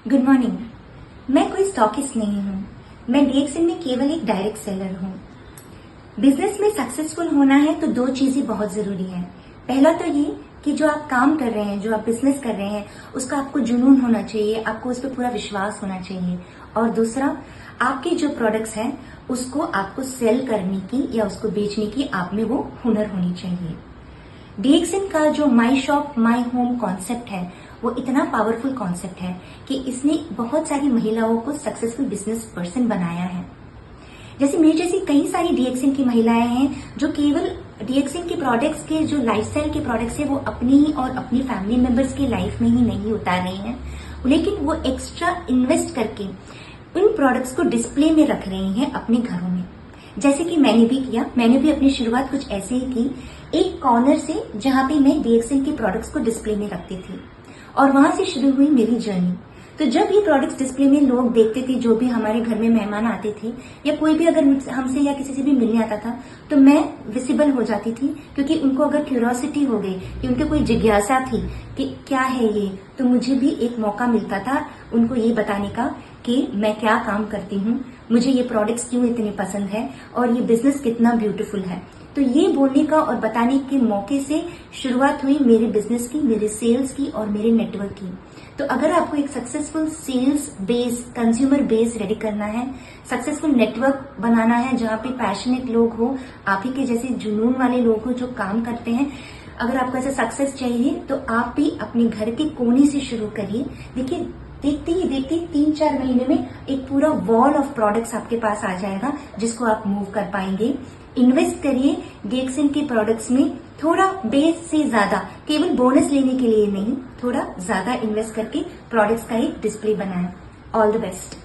Good morning. मैं कोई stockist नहीं हूँ। मैं डीएक्सएन में केवल एक डायरेक्ट सेलर हूँ। बिजनेस में सक्सेसफुल होना है तो दो चीजें बहुत जरूरी है। पहला तो ये कि जो आप काम कर रहे हैं, जो आप बिजनेस कर रहे हैं, उसका आपको जुनून होना चाहिए, आपको उस पर पूरा विश्वास होना चाहिए। और दूसरा, आपके जो प्रोडक्ट्स हैं उसको आपको सेल करने की या उसको बेचने की आप में वो हुनर होनी चाहिए। डीएक्सएन का जो my shop my home concept है वो इतना पावरफुल कॉन्सेप्ट है कि इसने बहुत सारी महिलाओं को सक्सेसफुल बिजनेस पर्सन बनाया है। जैसे मेरी जैसी कई सारी डीएक्सएन की महिलाएं हैं जो केवल डीएक्सएन के प्रोडक्ट्स के जो लाइफस्टाइल के प्रोडक्ट्स है वो अपनी और अपनी फैमिली मेंबर्स की लाइफ में ही नहीं उतार रही हैं, लेकिन वो एक्स्ट्रा इन्वेस्ट करके उन प्रोडक्ट्स को डिस्प्ले में रख रही हैं अपने घरों में। जैसे कि मैंने भी किया। मैंने भी अपनी शुरुआत कुछ ऐसे ही की, एक कॉर्नर से जहां पे मैं डीएक्सएन के प्रोडक्ट्स को डिस्प्ले में रखती थी और वहां से शुरू हुई मेरी जर्नी। तो जब ये प्रोडक्ट्स डिस्प्ले में लोग देखते थे, जो भी हमारे घर में मेहमान आते थे या कोई भी अगर हमसे या किसी से भी मिलने आता था तो मैं विजिबल हो जाती थी, क्योंकि उनको अगर क्यूरियोसिटी हो गई कि उनके कोई जिज्ञासा थी कि क्या है ये, तो मुझे भी एक मौका मिलता था उनको ये बताने का कि मैं क्या काम करती हूँ, मुझे ये प्रोडक्ट्स क्यों इतने पसंद है और ये बिजनेस कितना ब्यूटीफुल है। तो ये बोलने का और बताने के मौके से शुरुआत हुई मेरे बिजनेस की, मेरे सेल्स की और मेरे नेटवर्क की। तो अगर आपको एक successful sales base, consumer base ready करना है, सक्सेसफुल नेटवर्क बनाना है जहां पे पैशनेट लोग हो, आप ही के जैसे जुनून वाले लोग हो जो काम करते हैं, अगर आपको ऐसा सक्सेस चाहिए तो आप भी अपने घर के कोने से शुरू करिए। देखिए, देखते ही देखते 3-4 महीने में एक पूरा वॉल ऑफ प्रोडक्ट्स आपके पास आ जाएगा जिसको आप मूव कर पाएंगे। इन्वेस्ट करिए डीएक्सएन के प्रोडक्ट्स में, थोड़ा बेस से ज्यादा, केवल बोनस लेने के लिए नहीं, थोड़ा ज्यादा इन्वेस्ट करके प्रोडक्ट्स का एक डिस्प्ले बनाएं। All the best.